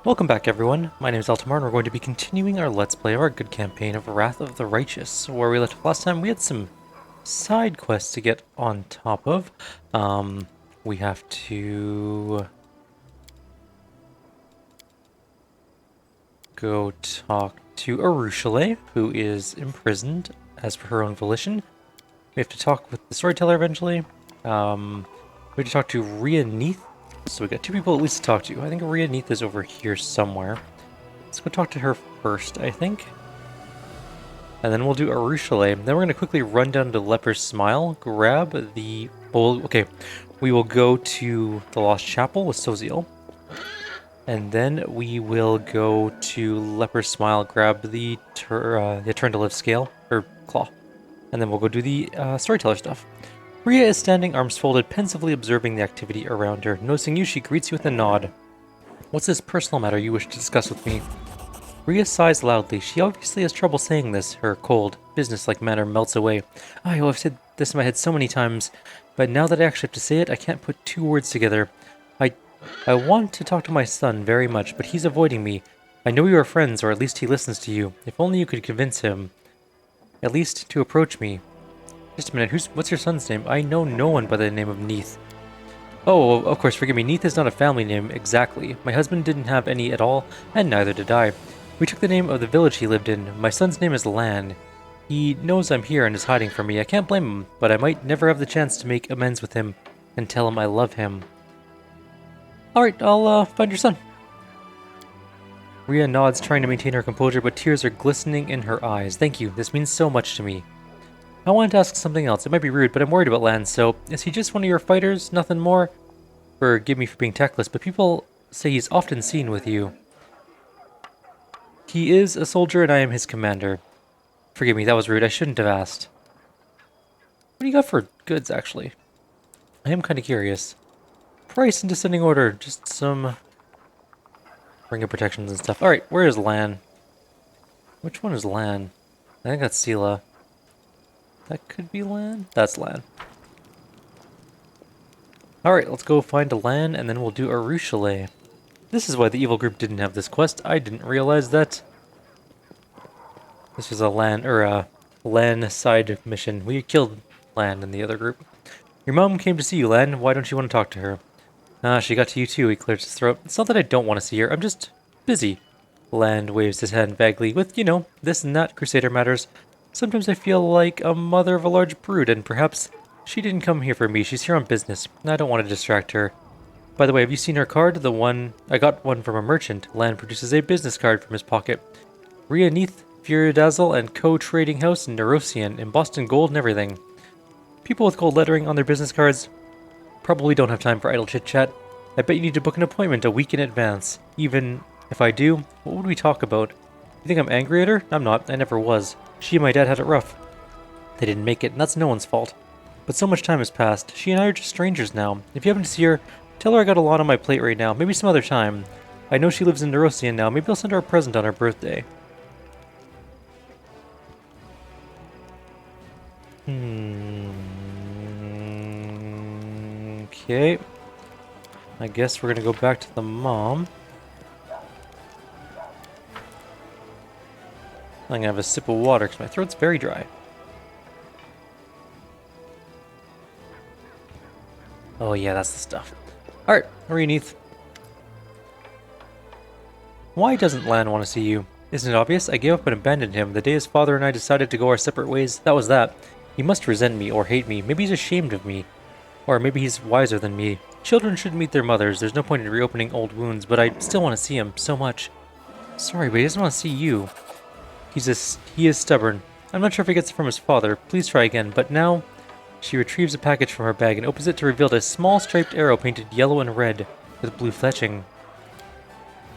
Welcome back everyone, my name is Eltimar and we're going to be continuing our Let's Play of our good campaign of Wrath of the Righteous. Where we left off last time, we had some side quests to get on top of. We have to go talk to Arushalay, who is imprisoned as per her own volition. We have to talk with the Storyteller eventually. We have to talk to Rhea and, so we got two people at least to talk to. I think Rhea and is over here somewhere. Let's go talk to her first, I think. And then we'll do Arushalay. Then we're going to quickly run down to Leper's Smile, grab the... Well, okay, we will go to the Lost Chapel with Sosiel. And then we will go to Leper's Smile, grab the Tirandelev scale, or claw. And then we'll go do the Storyteller stuff. Rhea is standing, arms folded, pensively observing the activity around her. Noticing you, she greets you with a nod. What's this personal matter you wish to discuss with me? Rhea sighs loudly. She obviously has trouble saying this. Her cold, business-like manner melts away. I've said this in my head so many times, but now that I actually have to say it, I can't put two words together. I want to talk to my son very much, but he's avoiding me. I know you are friends, or at least he listens to you. If only you could convince him, at least to approach me. Just a minute, what's your son's name? I know no one by the name of Neith. Oh, of course, forgive me, Neith is not a family name, exactly. My husband didn't have any at all, and neither did I. We took the name of the village he lived in. My son's name is Lan. He knows I'm here and is hiding from me. I can't blame him, but I might never have the chance to make amends with him and tell him I love him. Alright, I'll find your son. Rhea nods, trying to maintain her composure, but tears are glistening in her eyes. Thank you, this means so much to me. I wanted to ask something else. It might be rude, but I'm worried about Lan, so is he just one of your fighters? Nothing more? Forgive me for being tactless, but people say he's often seen with you. He is a soldier and I am his commander. Forgive me, that was rude. I shouldn't have asked. What do you got for goods, actually? I am kind of curious. Price in descending order. Just some ringer protections and stuff. Alright, where is Lan? Which one is Lan? I think that's Sela. That could be Lan? That's Lan. Alright, let's go find a Lan, and then we'll do Arushalay. This is why the evil group didn't have this quest. I didn't realize that this was a Lan side mission. We killed Lan in the other group. Your mom came to see you, Lan. Why don't you want to talk to her? Ah, she got to you too, he clears his throat. It's not that I don't want to see her, I'm just busy. Lan waves his hand vaguely with, this and that, Crusader matters. Sometimes I feel like a mother of a large brood, and perhaps she didn't come here for me. She's here on business. I don't want to distract her. By the way, have you seen her card? The one... I got one from a merchant. Lan produces a business card from his pocket. Rhea Neith, Furidazzle, and Co. Trading House in Neurosian, embossed in gold and everything. People with gold lettering on their business cards probably don't have time for idle chit-chat. I bet you need to book an appointment a week in advance. Even if I do, what would we talk about? You think I'm angry at her? I'm not. I never was. She and my dad had it rough. They didn't make it, and that's no one's fault. But so much time has passed. She and I are just strangers now. If you happen to see her, tell her I got a lot on my plate right now. Maybe some other time. I know she lives in Neurosian now. Maybe I'll send her a present on her birthday. Okay. I guess we're gonna go back to the mom. I'm gonna have a sip of water because my throat's very dry. Oh yeah, that's the stuff. Alright, Rhea Neith. Why doesn't Lan want to see you? Isn't it obvious? I gave up and abandoned him. The day his father and I decided to go our separate ways, that was that. He must resent me or hate me. Maybe he's ashamed of me. Or maybe he's wiser than me. Children should meet their mothers. There's no point in reopening old wounds, but I still want to see him so much. Sorry, but he doesn't want to see you. He is stubborn. I'm not sure if he gets it from his father. Please try again. But now, she retrieves a package from her bag and opens it to reveal a small striped arrow painted yellow and red with blue fletching.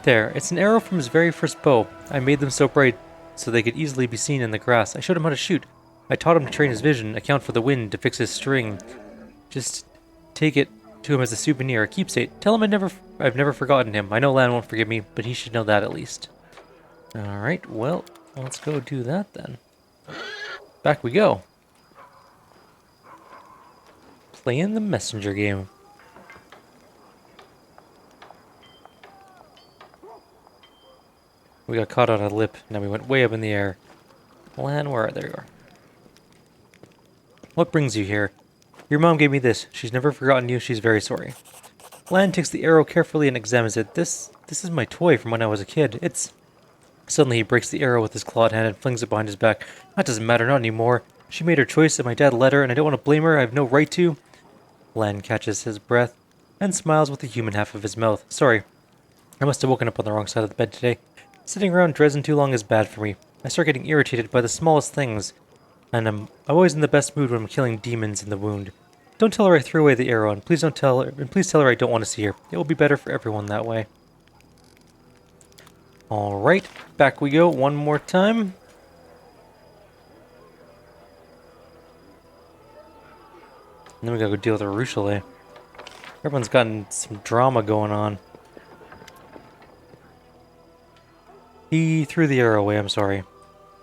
There, it's an arrow from his very first bow. I made them so bright so they could easily be seen in the grass. I showed him how to shoot. I taught him to train his vision, account for the wind, to fix his string. Just take it to him as a souvenir, a keepsake. Tell him I've never forgotten him. I know Lan won't forgive me, but he should know that at least. Alright, well, let's go do that then. Back we go. Playing the messenger game. We got caught on a lip, now we went way up in the air. Lan, where are there you are. What brings you here? Your mom gave me this. She's never forgotten you. She's very sorry. Lan takes the arrow carefully and examines it. This is my toy from when I was a kid. It's... Suddenly he breaks the arrow with his clawed hand and flings it behind his back. That doesn't matter, not anymore. She made her choice and my dad let her, and I don't want to blame her. I have no right to. Lan catches his breath and smiles with the human half of his mouth. Sorry. I must have woken up on the wrong side of the bed today. Sitting around Dresden too long is bad for me. I start getting irritated by the smallest things. And I'm always in the best mood when I'm killing demons in the wound. Don't tell her I threw away the arrow, and please tell her I don't want to see her. It will be better for everyone that way. Alright, back we go one more time. And then we gotta go deal with Arushalay. Everyone's gotten some drama going on. He threw the arrow away, I'm sorry.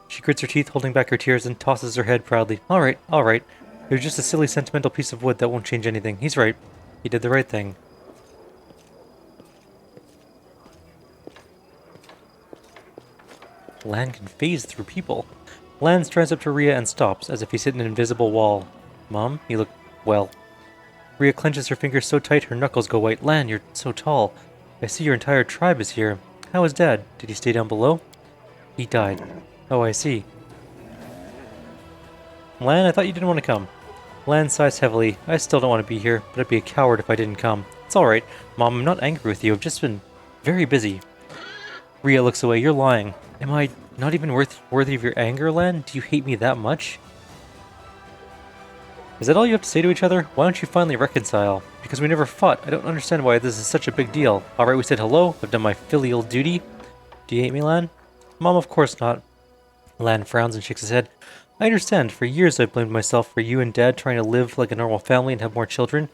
She grits her teeth, holding back her tears, and tosses her head proudly. Alright, alright. It was just a silly sentimental piece of wood that won't change anything. He's right. He did the right thing. Lan can phase through people. Lan strides up to Rhea and stops, as if he's hit an invisible wall. Mom, you look well. Rhea clenches her fingers so tight her knuckles go white. Lan, you're so tall. I see your entire tribe is here. How is Dad? Did he stay down below? He died. Oh, I see. Lan, I thought you didn't want to come. Lan sighs heavily. I still don't want to be here, but I'd be a coward if I didn't come. It's alright. Mom, I'm not angry with you. I've just been very busy. Rhea looks away. You're lying. Am I not even worthy of your anger, Lan? Do you hate me that much? Is that all you have to say to each other? Why don't you finally reconcile? Because we never fought. I don't understand why this is such a big deal. Alright, we said hello. I've done my filial duty. Do you hate me, Lan? Mom, of course not. Lan frowns and shakes his head. I understand. For years I've blamed myself for you and Dad trying to live like a normal family and have more children.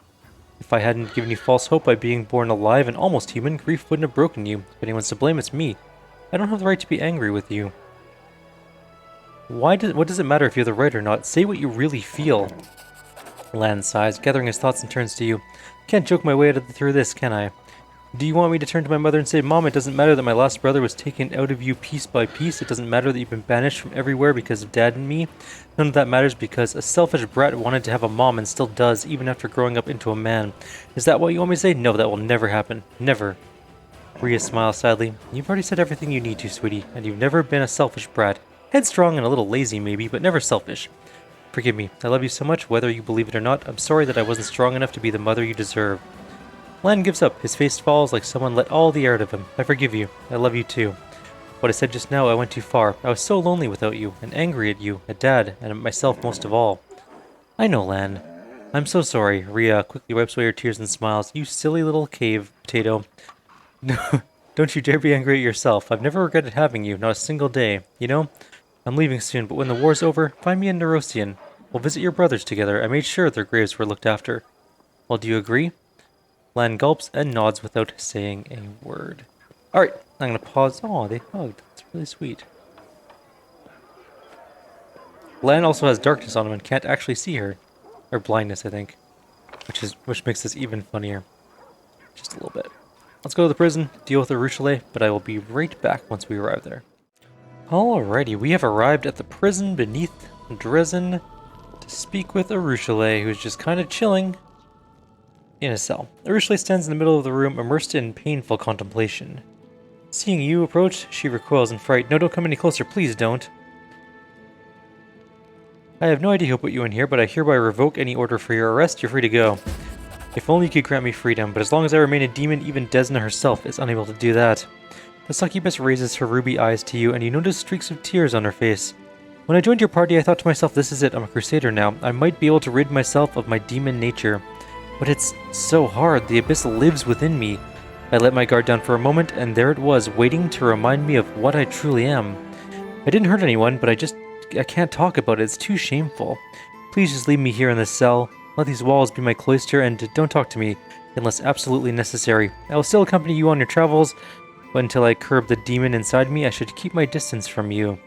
If I hadn't given you false hope by being born alive and almost human, grief wouldn't have broken you. If anyone's to blame, it's me. I don't have the right to be angry with you. What does it matter if you're the right or not? Say what you really feel. Lan sighs, gathering his thoughts and turns to you. Can't joke my way through this, can I? Do you want me to turn to my mother and say, Mom, it doesn't matter that my lost brother was taken out of you piece by piece. It doesn't matter that you've been banished from everywhere because of Dad and me. None of that matters because a selfish brat wanted to have a mom and still does, even after growing up into a man. Is that what you want me to say? No, that will never happen. Never. Rhea smiles sadly. You've already said everything you need to, sweetie, and you've never been a selfish brat. Headstrong and a little lazy, maybe, but never selfish. Forgive me. I love you so much, whether you believe it or not. I'm sorry that I wasn't strong enough to be the mother you deserve. Lan gives up. His face falls like someone let all the air out of him. I forgive you. I love you too. What I said just now, I went too far. I was so lonely without you, and angry at you, at Dad, and at myself most of all. I know, Lan. I'm so sorry. Rhea quickly wipes away her tears and smiles. You silly little cave potato. Don't you dare be angry at yourself. I've never regretted having you, not a single day. You know, I'm leaving soon, but when the war's over, find me in Neurosian. We'll visit your brothers together. I made sure their graves were looked after. Well, do you agree? Lan gulps and nods without saying a word. Alright, I'm going to pause. Oh, they hugged. That's really sweet. Lan also has darkness on him and can't actually see her. Or blindness, I think. Which makes this even funnier. Just a little bit. Let's go to the prison, deal with Arushalay, but I will be right back once we arrive there. Alrighty, we have arrived at the prison beneath Dresden to speak with Arushalay, who's just kind of chilling in a cell. Arushalay stands in the middle of the room, immersed in painful contemplation. Seeing you approach, she recoils in fright. No, don't come any closer, please don't. I have no idea who put you in here, but I hereby revoke any order for your arrest. You're free to go. If only you could grant me freedom, but as long as I remain a demon, even Desna herself is unable to do that. The succubus raises her ruby eyes to you, and you notice streaks of tears on her face. When I joined your party, I thought to myself, this is it, I'm a crusader now. I might be able to rid myself of my demon nature. But it's so hard, the abyss lives within me. I let my guard down for a moment, and there it was, waiting to remind me of what I truly am. I didn't hurt anyone, but I can't talk about it, it's too shameful. Please just leave me here in this cell. Let these walls be my cloister, and don't talk to me unless absolutely necessary. I will still accompany you on your travels, but until I curb the demon inside me, I should keep my distance from you.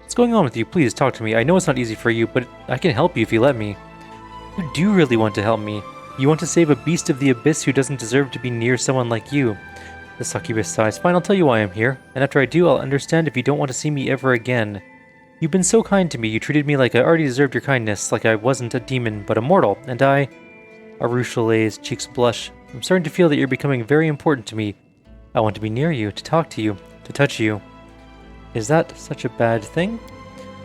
What's going on with you? Please talk to me. I know it's not easy for you, but I can help you if you let me. You do really want to help me. You want to save a beast of the abyss who doesn't deserve to be near someone like you. The succubus sighs. Fine, I'll tell you why I'm here, and after I do, I'll understand if you don't want to see me ever again. You've been so kind to me, you treated me like I already deserved your kindness, like I wasn't a demon, but a mortal, and I... Arushalay's cheeks blush. I'm starting to feel that you're becoming very important to me. I want to be near you, to talk to you, to touch you. Is that such a bad thing?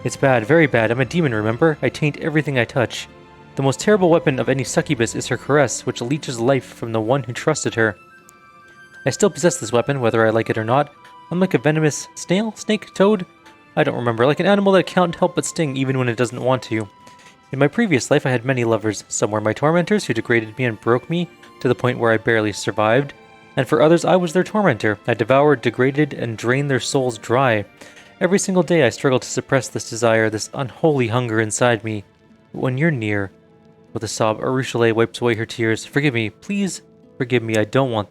It's bad, very bad. I'm a demon, remember? I taint everything I touch. The most terrible weapon of any succubus is her caress, which leeches life from the one who trusted her. I still possess this weapon, whether I like it or not. I'm like a venomous snail, snake, toad? I don't remember, like an animal that can't help but sting even when it doesn't want to. In my previous life I had many lovers. Some were my tormentors who degraded me and broke me to the point where I barely survived. And for others I was their tormentor. I devoured, degraded, and drained their souls dry. Every single day I struggle to suppress this desire, this unholy hunger inside me. But when you're near... With a sob, Arushalay wipes away her tears. Forgive me, please forgive me, I don't want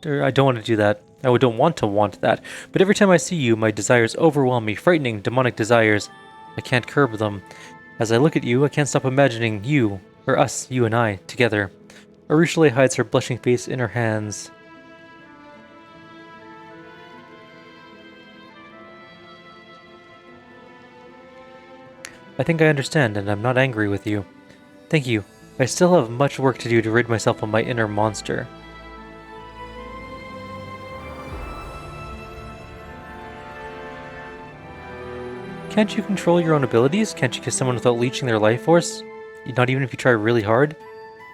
to do that. I don't want that. But every time I see you, my desires overwhelm me. Frightening, demonic desires. I can't curb them. As I look at you, I can't stop imagining you, or us, you and I, together. Arushalay hides her blushing face in her hands. I think I understand, and I'm not angry with you. Thank you. I still have much work to do to rid myself of my inner monster. Can't you control your own abilities? Can't you kiss someone without leeching their life force? Not even if you try really hard?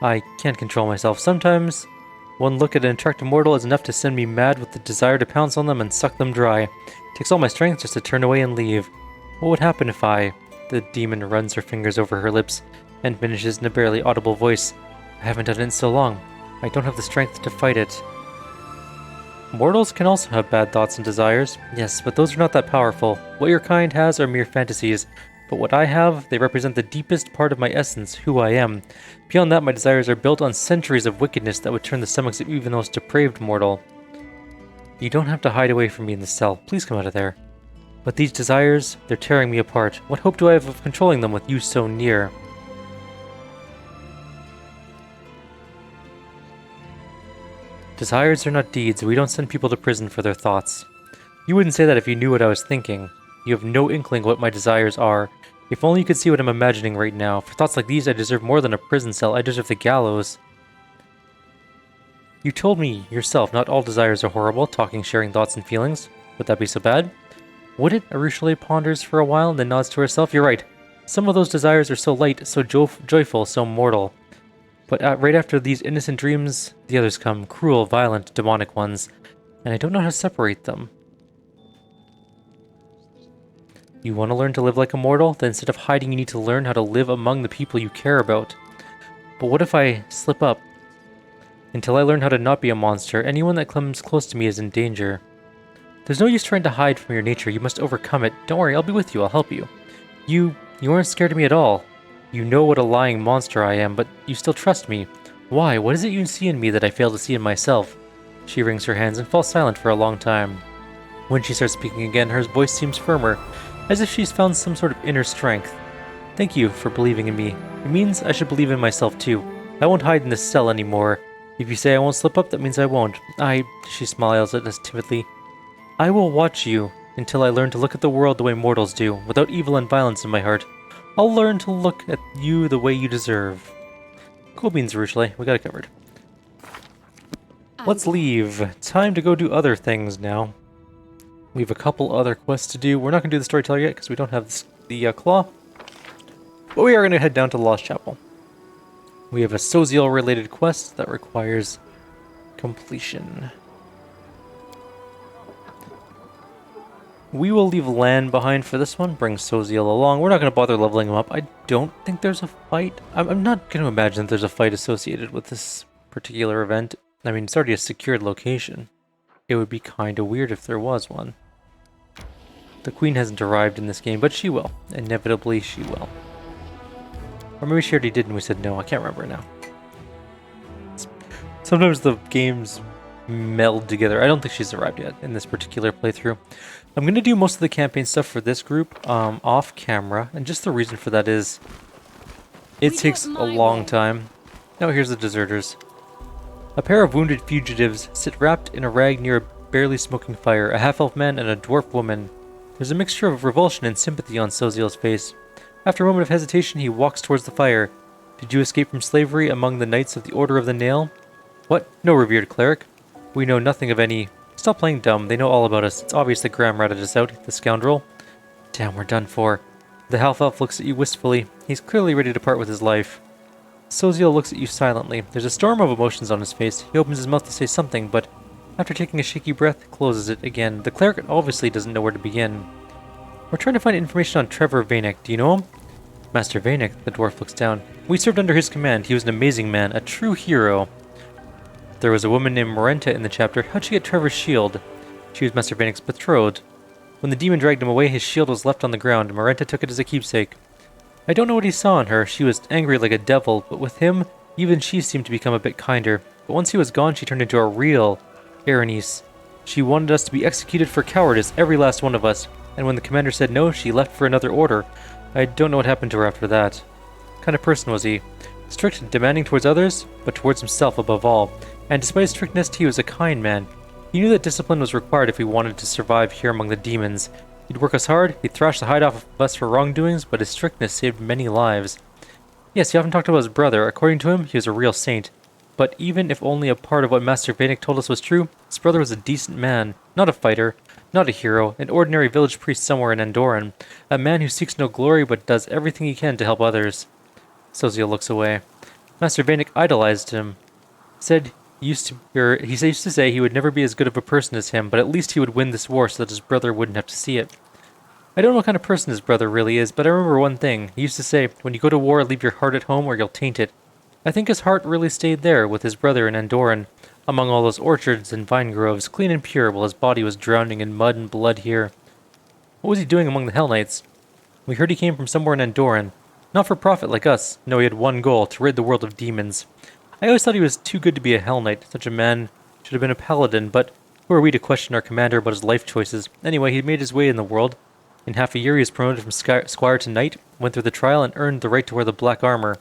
I can't control myself. Sometimes, one look at an attractive mortal is enough to send me mad with the desire to pounce on them and suck them dry. It takes all my strength just to turn away and leave. What would happen if I... The demon runs her fingers over her lips and finishes in a barely audible voice. I haven't done it in so long. I don't have the strength to fight it. Mortals can also have bad thoughts and desires. Yes, but those are not that powerful. What your kind has are mere fantasies. But what I have, they represent the deepest part of my essence, who I am. Beyond that, my desires are built on centuries of wickedness that would turn the stomachs of even the most depraved mortal. You don't have to hide away from me in this cell. Please come out of there. But these desires, they're tearing me apart. What hope do I have of controlling them with you so near? Desires are not deeds. We don't send people to prison for their thoughts. You wouldn't say that if you knew what I was thinking. You have no inkling what my desires are. If only you could see what I'm imagining right now. For thoughts like these, I deserve more than a prison cell. I deserve the gallows. You told me yourself not all desires are horrible, talking, sharing thoughts and feelings. Would that be so bad? Would it? Arushalay ponders for a while and then nods to herself. You're right. Some of those desires are so light, so joyful, so mortal. But right after these innocent dreams, the others come. Cruel, violent, demonic ones. And I don't know how to separate them. You want to learn to live like a mortal? Then instead of hiding, you need to learn how to live among the people you care about. But what if I slip up? Until I learn how to not be a monster, anyone that comes close to me is in danger. There's no use trying to hide from your nature. You must overcome it. Don't worry, I'll be with you. I'll help you. You aren't scared of me at all. You know what a lying monster I am, but you still trust me. Why? What is it you see in me that I fail to see in myself? She wrings her hands and falls silent for a long time. When she starts speaking again, her voice seems firmer, as if she's found some sort of inner strength. Thank you for believing in me. It means I should believe in myself too. I won't hide in this cell anymore. If you say I won't slip up, that means I won't. She smiles at us timidly. I will watch you until I learn to look at the world the way mortals do, without evil and violence in my heart. I'll learn to look at you the way you deserve. Cool beans, Arushalay. We got it covered. Let's leave. Time to go do other things now. We have a couple other quests to do. We're not going to do the Storyteller yet because we don't have the claw. But we are going to head down to the Lost Chapel. We have a Sosiel related quest that requires completion. We will leave Lan behind for this one, bring Sosiel along. We're not going to bother leveling him up. I don't think there's a fight. I'm not going to imagine that there's a fight associated with this particular event. I mean, it's already a secured location. It would be kind of weird if there was one. The queen hasn't arrived in this game, but she will. Inevitably, she will. Or maybe she already did and we said no. I can't remember now. Sometimes the games meld together. I don't think she's arrived yet in this particular playthrough. I'm going to do most of the campaign stuff for this group off camera, and just the reason for that is it takes a long time. Oh, here's the deserters. A pair of wounded fugitives sit wrapped in a rag near a barely smoking fire, a half-elf man and a dwarf woman. There's a mixture of revulsion and sympathy on Sosiel's face. After a moment of hesitation, he walks towards the fire. Did you escape from slavery among the Knights of the Order of the Nail? What? No, revered cleric. We know nothing of any... Stop playing dumb, they know all about us. It's obvious that Graham ratted us out, the scoundrel. Damn, we're done for. The half-elf looks at you wistfully. He's clearly ready to part with his life. Sosiel looks at you silently. There's a storm of emotions on his face. He opens his mouth to say something, but after taking a shaky breath, closes it again. The cleric obviously doesn't know where to begin. We're trying to find information on Trevor Vanek. Do you know him? Master Vanek, the dwarf looks down. We served under his command. He was an amazing man, a true hero. There was a woman named Marenta in the chapter. How'd she get Trevor's shield? She was Master Vanek's betrothed. When the demon dragged him away, his shield was left on the ground. Marenta took it as a keepsake. I don't know what he saw in her. She was angry like a devil, but with him, even she seemed to become a bit kinder. But once he was gone, she turned into a real Berenice. She wanted us to be executed for cowardice, every last one of us. And when the commander said no, she left for another order. I don't know what happened to her after that. What kind of person was he? Strict and demanding towards others, but towards himself above all. And despite his strictness, he was a kind man. He knew that discipline was required if we wanted to survive here among the demons. He'd work us hard, he'd thrash the hide off of us for wrongdoings, but his strictness saved many lives. Yes, he often talked about his brother. According to him, he was a real saint. But even if only a part of what Master Vanek told us was true, his brother was a decent man, not a fighter, not a hero, an ordinary village priest somewhere in Endorphin, a man who seeks no glory but does everything he can to help others. Sosiel looks away. Master Vanek idolized him. He used to say he would never be as good of a person as him, but at least he would win this war so that his brother wouldn't have to see it. I don't know what kind of person his brother really is, but I remember one thing. He used to say, when you go to war, leave your heart at home or you'll taint it. I think his heart really stayed there with his brother in Endorphin, among all those orchards and vine groves, clean and pure, while his body was drowning in mud and blood here. What was he doing among the Hell Knights? We heard he came from somewhere in Endorphin. Not for profit like us. No, he had one goal, to rid the world of demons. I always thought he was too good to be a Hell Knight. Such a man should have been a paladin, but who are we to question our commander about his life choices? Anyway, he made his way in the world. In half a year, he was promoted from squire to knight, went through the trial, and earned the right to wear the black armor.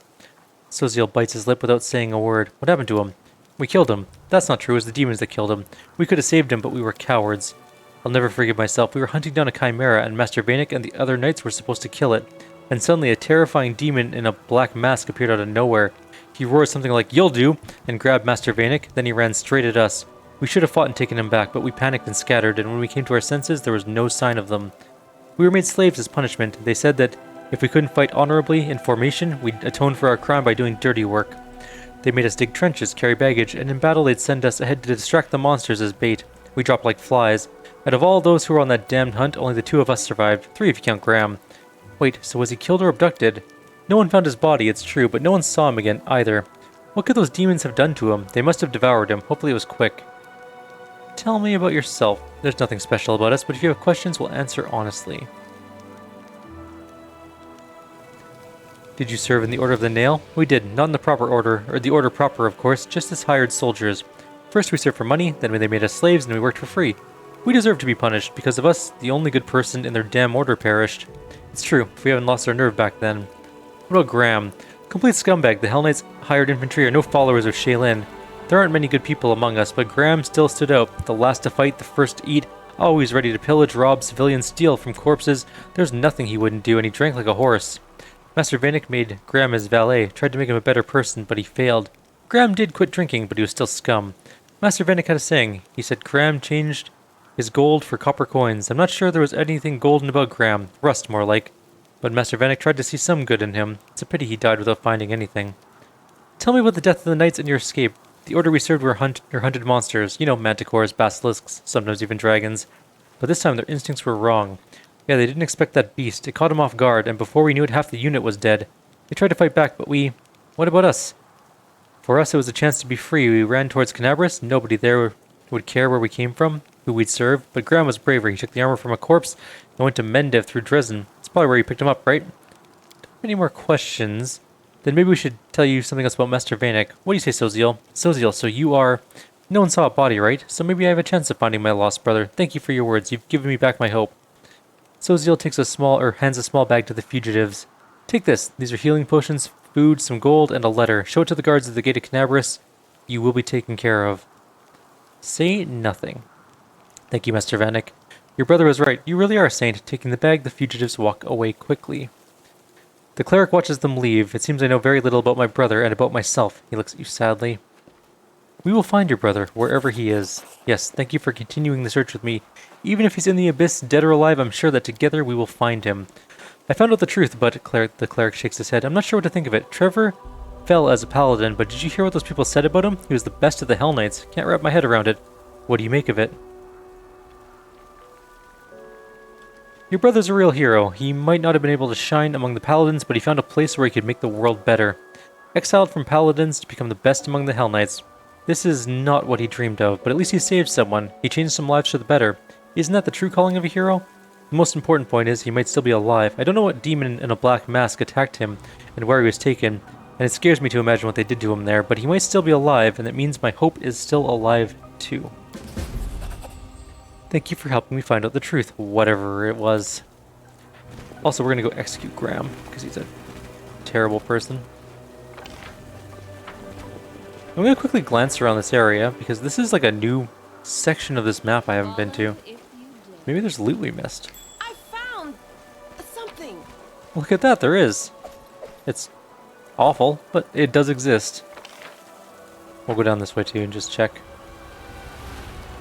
Sosiel bites his lip without saying a word. What happened to him? We killed him. That's not true. It was the demons that killed him. We could have saved him, but we were cowards. I'll never forgive myself. We were hunting down a chimera, and Master Vanek and the other knights were supposed to kill it. And suddenly, a terrifying demon in a black mask appeared out of nowhere. He roared something like, "You'll do," and grabbed Master Vanek, then he ran straight at us. We should have fought and taken him back, but we panicked and scattered, and when we came to our senses, there was no sign of them. We were made slaves as punishment. They said that if we couldn't fight honorably in formation, we'd atone for our crime by doing dirty work. They made us dig trenches, carry baggage, and in battle they'd send us ahead to distract the monsters as bait. We dropped like flies. Out of all those who were on that damned hunt, only the two of us survived. 3 if you count Graham. Wait, so was he killed or abducted? No one found his body, it's true, but no one saw him again either. What could those demons have done to him? They must have devoured him. Hopefully it was quick. Tell me about yourself. There's nothing special about us, but if you have questions, we'll answer honestly. Did you serve in the Order of the Nail? We did, not in the proper order, or the order proper, of course, just as hired soldiers. First we served for money, then they made us slaves, and we worked for free. We deserve to be punished. Because of us, the only good person in their damn order perished. It's true, if we haven't lost our nerve back then. What about Graham? Complete scumbag. The Hell Knights hired infantry are no followers of Shaylin. There aren't many good people among us, but Graham still stood out. The last to fight, the first to eat, always ready to pillage, rob, civilians, steal from corpses. There's nothing he wouldn't do, and he drank like a horse. Master Vanek made Graham his valet, tried to make him a better person, but he failed. Graham did quit drinking, but he was still scum. Master Vanek had a saying. He said Graham changed his gold for copper coins. I'm not sure there was anything golden about Graham. Rust, more like. But Master Vanek tried to see some good in him. It's a pity he died without finding anything. Tell me about the death of the knights and your escape. The order we served were hunted monsters. You know, manticores, basilisks, sometimes even dragons. But this time their instincts were wrong. Yeah, they didn't expect that beast. It caught them off guard, and before we knew it, half the unit was dead. They tried to fight back, but we... What about us? For us, it was a chance to be free. We ran towards Canabras. Nobody there would care where we came from, who we'd serve. But Graham was braver. He took the armor from a corpse and went to Mendev through Dresden. That's probably where you picked him up, right? Any more questions? Then maybe we should tell you something else about Master Vanek. What do you say, Sosiel? Sosiel, so you are... No one saw a body, right? So maybe I have a chance of finding my lost brother. Thank you for your words. You've given me back my hope. Sosiel hands a small bag to the fugitives. Take this. These are healing potions, food, some gold, and a letter. Show it to the guards at the gate of Canabras. You will be taken care of. Say nothing. Thank you, Master Vanek. Your brother was right. You really are a saint. Taking the bag, the fugitives walk away quickly. The cleric watches them leave. It seems I know very little about my brother and about myself. He looks at you sadly. We will find your brother, wherever he is. Yes, thank you for continuing the search with me. Even if he's in the abyss, dead or alive, I'm sure that together we will find him. I found out the truth, but the cleric shakes his head. I'm not sure what to think of it. Trevor fell as a paladin, but did you hear what those people said about him? He was the best of the Hell Knights. Can't wrap my head around it. What do you make of it? Your brother's a real hero. He might not have been able to shine among the paladins, but he found a place where he could make the world better. Exiled from paladins to become the best among the Hell Knights. This is not what he dreamed of, but at least he saved someone. He changed some lives for the better. Isn't that the true calling of a hero? The most important point is he might still be alive. I don't know what demon in a black mask attacked him and where he was taken, and it scares me to imagine what they did to him there, but he might still be alive, and that means my hope is still alive too. Thank you for helping me find out the truth, whatever it was. Also, we're gonna go execute Graham, because he's a terrible person. I'm gonna quickly glance around this area, because this is like a new section of this map I haven't been to. Maybe there's loot we missed. I found something. Look at that, there is. It's awful, but it does exist. We'll go down this way too and just check.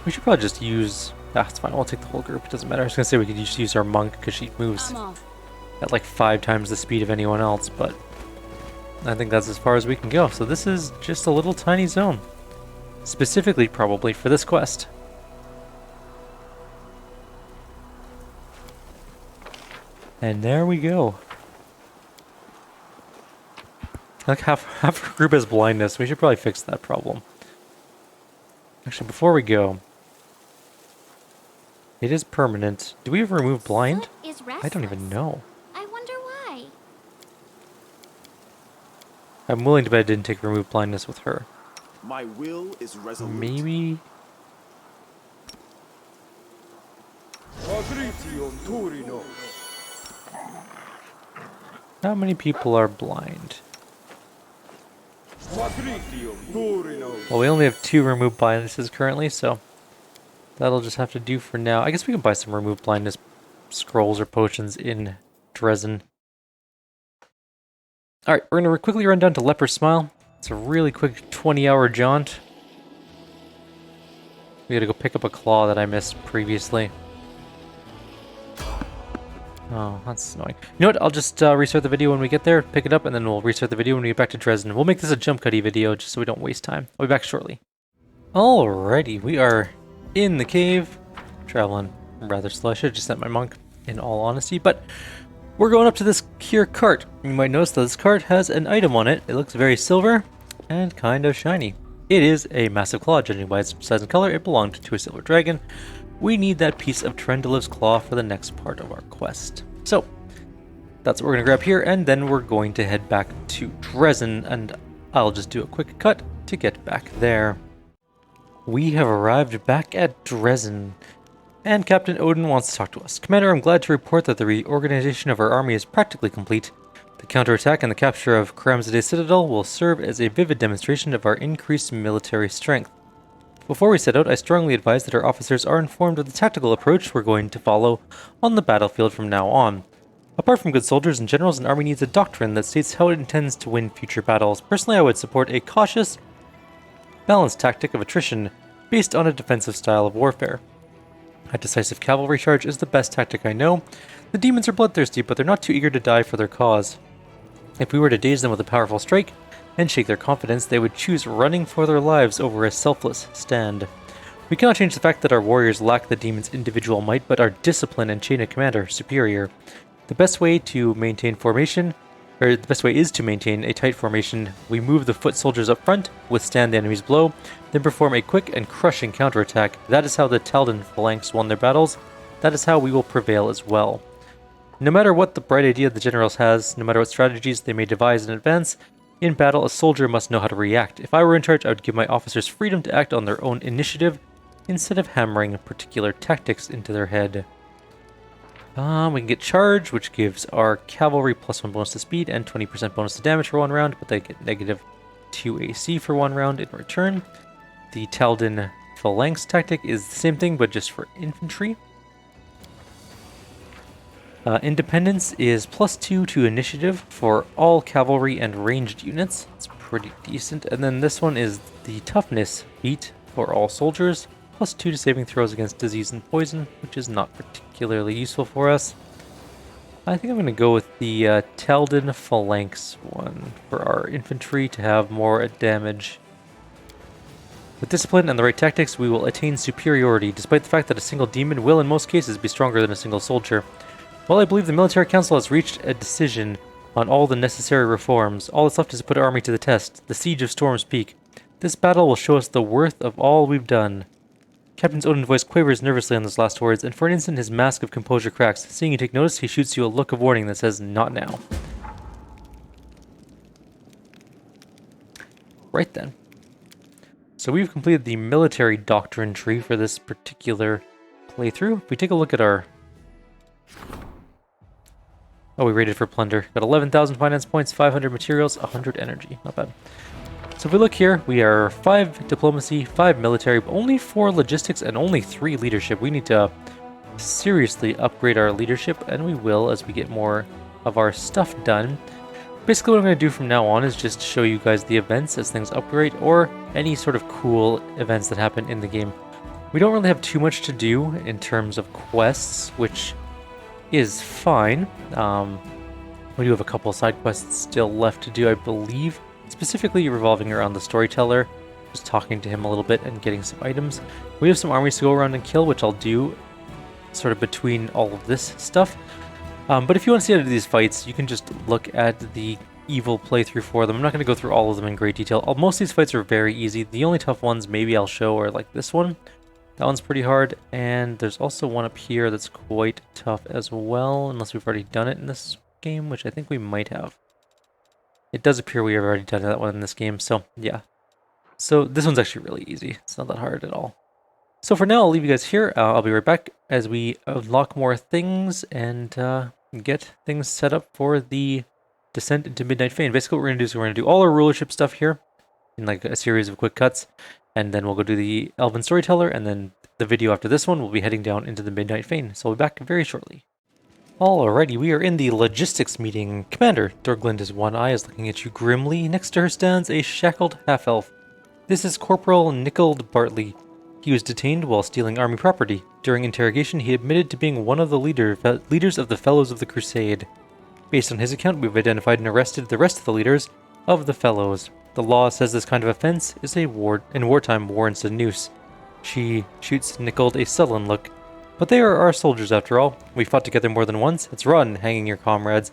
We should probably just use... Ah, it's fine, I'll take the whole group, it doesn't matter. I was gonna say we could just use our monk, because she moves at like 5 times the speed of anyone else, but I think that's as far as we can go. So this is just a little tiny zone. Specifically, probably, for this quest. And there we go. Like half our group has blindness. We should probably fix that problem. Actually, before we go, it is permanent. Do we ever remove blind? I don't even know. I wonder why. I'm willing to bet I didn't take remove blindness with her. My will is resolute. Maybe. How many people are blind? Well, we only have 2 remove blindnesses currently, so that'll just have to do for now. I guess we can buy some remove blindness scrolls or potions in Dresden. Alright, we're going to quickly run down to Leper's Smile. It's a really quick 20-hour jaunt. We gotta go pick up a claw that I missed previously. Oh, that's annoying. You know what? I'll just restart the video when we get there, pick it up, and then we'll restart the video when we get back to Dresden. We'll make this a jump cutty video just so we don't waste time. I'll be back shortly. Alrighty, we are in the cave. Traveling rather slow. I should have just sent my monk, in all honesty, but we're going up to this here cart. You might notice that this cart has an item on it. It looks very silver and kind of shiny. It is a massive claw. Judging by its size and color, it belonged to a silver dragon. We need that piece of Tirandelev's claw for the next part of our quest. So, that's what we're going to grab here, and then we're going to head back to Dresden, and I'll just do a quick cut to get back there. We have arrived back at Dresden, and Captain Odin wants to talk to us. Commander, I'm glad to report that the reorganization of our army is practically complete. The counterattack and the capture of Karamzadeh Citadel will serve as a vivid demonstration of our increased military strength. Before we set out, I strongly advise that our officers are informed of the tactical approach we're going to follow on the battlefield from now on. Apart from good soldiers and generals, an army needs a doctrine that states how it intends to win future battles. Personally, I would support a cautious, balanced tactic of attrition based on a defensive style of warfare. A decisive cavalry charge is the best tactic I know. The demons are bloodthirsty, but they're not too eager to die for their cause. If we were to daze them with a powerful strike and shake their confidence, they would choose running for their lives over a selfless stand. We cannot change the fact that our warriors lack the demon's individual might, but our discipline and chain of command are superior. The best way is to maintain a tight formation. We move the foot soldiers up front, withstand the enemy's blow, then perform a quick and crushing counterattack. That is how the Taldan phalanx won their battles. That is how we will prevail as well. No matter what the bright idea the generals has, no matter what strategies they may devise in advance, in battle a soldier must know how to react. If I were in charge, I would give my officers freedom to act on their own initiative, instead of hammering particular tactics into their head. We can get charge, which gives our cavalry +1 bonus to speed and 20% bonus to damage for 1 round, but they get -2 2 AC for 1 round in return. The Taldan Phalanx tactic is the same thing, but just for infantry. Independence is +2 to initiative for all cavalry and ranged units. It's pretty decent. And then this one is the toughness feat for all soldiers, +2 to saving throws against disease and poison, which is not particularly useful for us. I think I'm going to go with the Taldan Phalanx one for our infantry to have more damage. With discipline and the right tactics, we will attain superiority, despite the fact that a single demon will in most cases be stronger than a single soldier. While I believe the military council has reached a decision on all the necessary reforms, all that's left is to put our army to the test, the siege of Storm's Peak. This battle will show us the worth of all we've done. Captain's Odin voice quavers nervously on those last words, and for an instant his mask of composure cracks. Seeing you take notice, he shoots you a look of warning that says, "Not now." Right then. So we've completed the military doctrine tree for this particular playthrough. If we take a look at our... Oh, we rated for plunder. Got 11,000 finance points, 500 materials, 100 energy. Not bad. So if we look here, we are 5 diplomacy, 5 military, but only 4 logistics, and only 3 leadership. We need to seriously upgrade our leadership, and we will as we get more of our stuff done. Basically what I'm going to do from now on is just show you guys the events as things upgrade, or any sort of cool events that happen in the game. We don't really have too much to do in terms of quests, which is fine. We do have a couple side quests still left to do, I believe, specifically revolving around the Storyteller, just talking to him a little bit and getting some items. We have some armies to go around and kill, which I'll do sort of between all of this stuff. But if you want to see how to do these fights, you can just look at the evil playthrough for them. I'm not going to go through all of them in great detail. Most of these fights are very easy. The only tough ones maybe I'll show are like this one. That one's pretty hard, and there's also one up here that's quite tough as well, unless we've already done it in this game, which I think we might have. It does appear we have already done that one in this game, so yeah. So this one's actually really easy. It's not that hard at all. So for now, I'll leave you guys here. I'll be right back as we unlock more things and get things set up for the descent into Midnight Fane. Basically what we're going to do is we're going to do all our rulership stuff here in like a series of quick cuts. And then we'll go do the Elven Storyteller, and then the video after this one, we'll be heading down into the Midnight Fane. So we'll be back very shortly. Alrighty, we are in the logistics meeting. Commander, Dorglind's one eye is looking at you grimly. Next to her stands a shackled half-elf. This is Corporal Nickled Bartley. He was detained while stealing army property. During interrogation, he admitted to being one of the leaders of the Fellows of the Crusade. Based on his account, we've identified and arrested the rest of the leaders of the Fellows. The law says this kind of offense is in wartime warrants a noose. She shoots Nickled a sullen look. But they are our soldiers after all. We fought together more than once. It's run, hanging your comrades.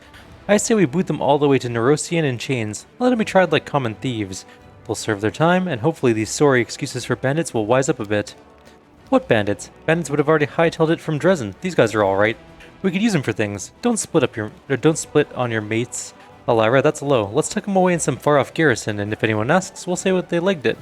I say we boot them all the way to Nerosian in chains. Let them be tried like common thieves. They'll serve their time, and hopefully these sorry excuses for bandits will wise up a bit. What bandits? Bandits would have already hightailed it from Dresden. These guys are alright. We could use them for things. Don't split on your mates. Elira, that's low. Let's tuck them away in some far-off garrison, and if anyone asks, we'll say what they legged it.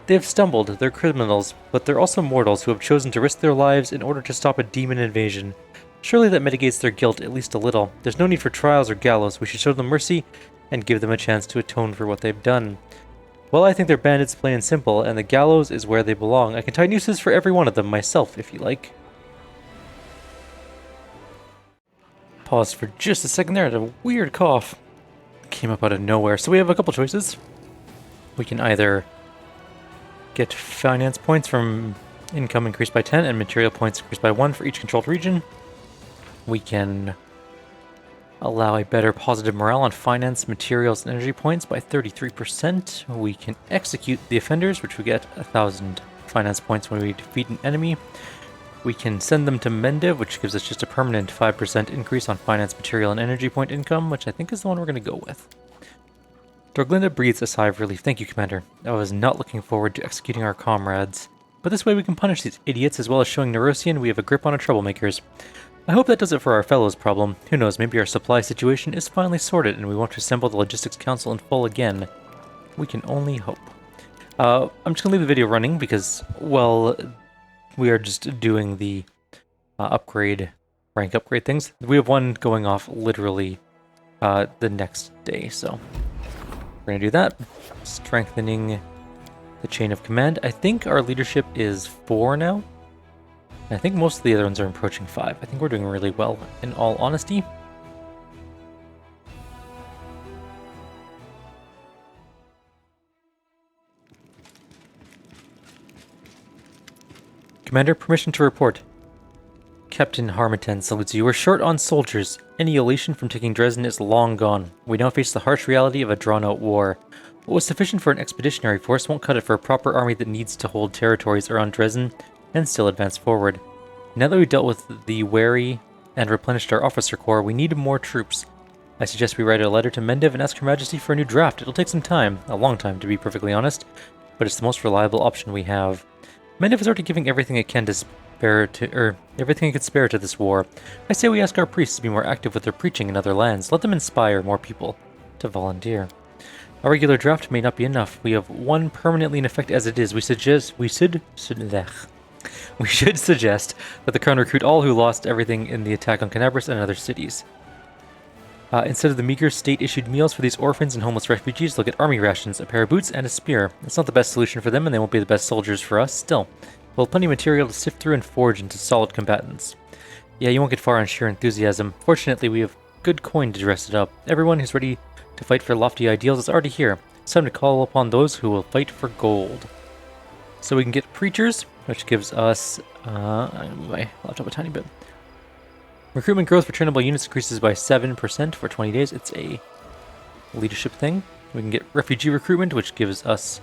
They have stumbled, they're criminals, but they're also mortals who have chosen to risk their lives in order to stop a demon invasion. Surely that mitigates their guilt at least a little. There's no need for trials or gallows. We should show them mercy and give them a chance to atone for what they've done. Well, I think they're bandits plain and simple, and the gallows is where they belong. I can tie nooses for every one of them myself, if you like. Pause for just a second there. I had a weird cough. Came up out of nowhere. So we have a couple choices. We can either get finance points from income increased by 10 and material points increased by 1 for each controlled region. We can allow a better positive morale on finance, materials, and energy points by 33%. We can execute the offenders, which we get 1,000 finance points when we defeat an enemy. We can send them to Mendev, which gives us just a permanent 5% increase on finance, material, and energy point income, which I think is the one we're going to go with. Dorglinda breathes a sigh of relief. Thank you, Commander. I was not looking forward to executing our comrades. But this way we can punish these idiots, as well as showing Nerosian we have a grip on our troublemakers. I hope that does it for our fellows' problem. Who knows, maybe our supply situation is finally sorted and we won't assemble the Logistics Council in full again. We can only hope. I'm just going to leave the video running because, well, we are just doing the rank upgrade things. We have one going off literally the next day, so We're going to do that. Strengthening the chain of command. I think our leadership is 4 now. I think most of the other ones are approaching 5. I think we're doing really well, in all honesty. Commander, permission to report. Captain Harmatan salutes you. We're short on soldiers. Any elation from taking Dresden is long gone. We now face the harsh reality of a drawn-out war. What was sufficient for an expeditionary force won't cut it for a proper army that needs to hold territories around Dresden and still advance forward. Now that we've dealt with the wary and replenished our officer corps, we need more troops. I suggest we write a letter to Mendev and ask Her Majesty for a new draft. It'll take some time, a long time to be perfectly honest, but it's the most reliable option we have. Mendev is already giving everything it can to everything it could spare to this war. I say we ask our priests to be more active with their preaching in other lands. Let them inspire more people to volunteer. A regular draft may not be enough. We have one permanently in effect as it is. We should suggest that the crown recruit all who lost everything in the attack on Canabras and other cities. Instead of the meager state-issued meals for these orphans and homeless refugees, they'll get army rations, a pair of boots, and a spear. It's not the best solution for them, and they won't be the best soldiers for us. Still, we'll have plenty of material to sift through and forge into solid combatants. Yeah, you won't get far on sheer enthusiasm. Fortunately, we have good coin to dress it up. Everyone who's ready to fight for lofty ideals is already here. It's time to call upon those who will fight for gold. So we can get preachers, which gives us... I move my laptop a tiny bit. Recruitment growth for trainable units increases by 7% for 20 days. It's a leadership thing. We can get refugee recruitment, which gives us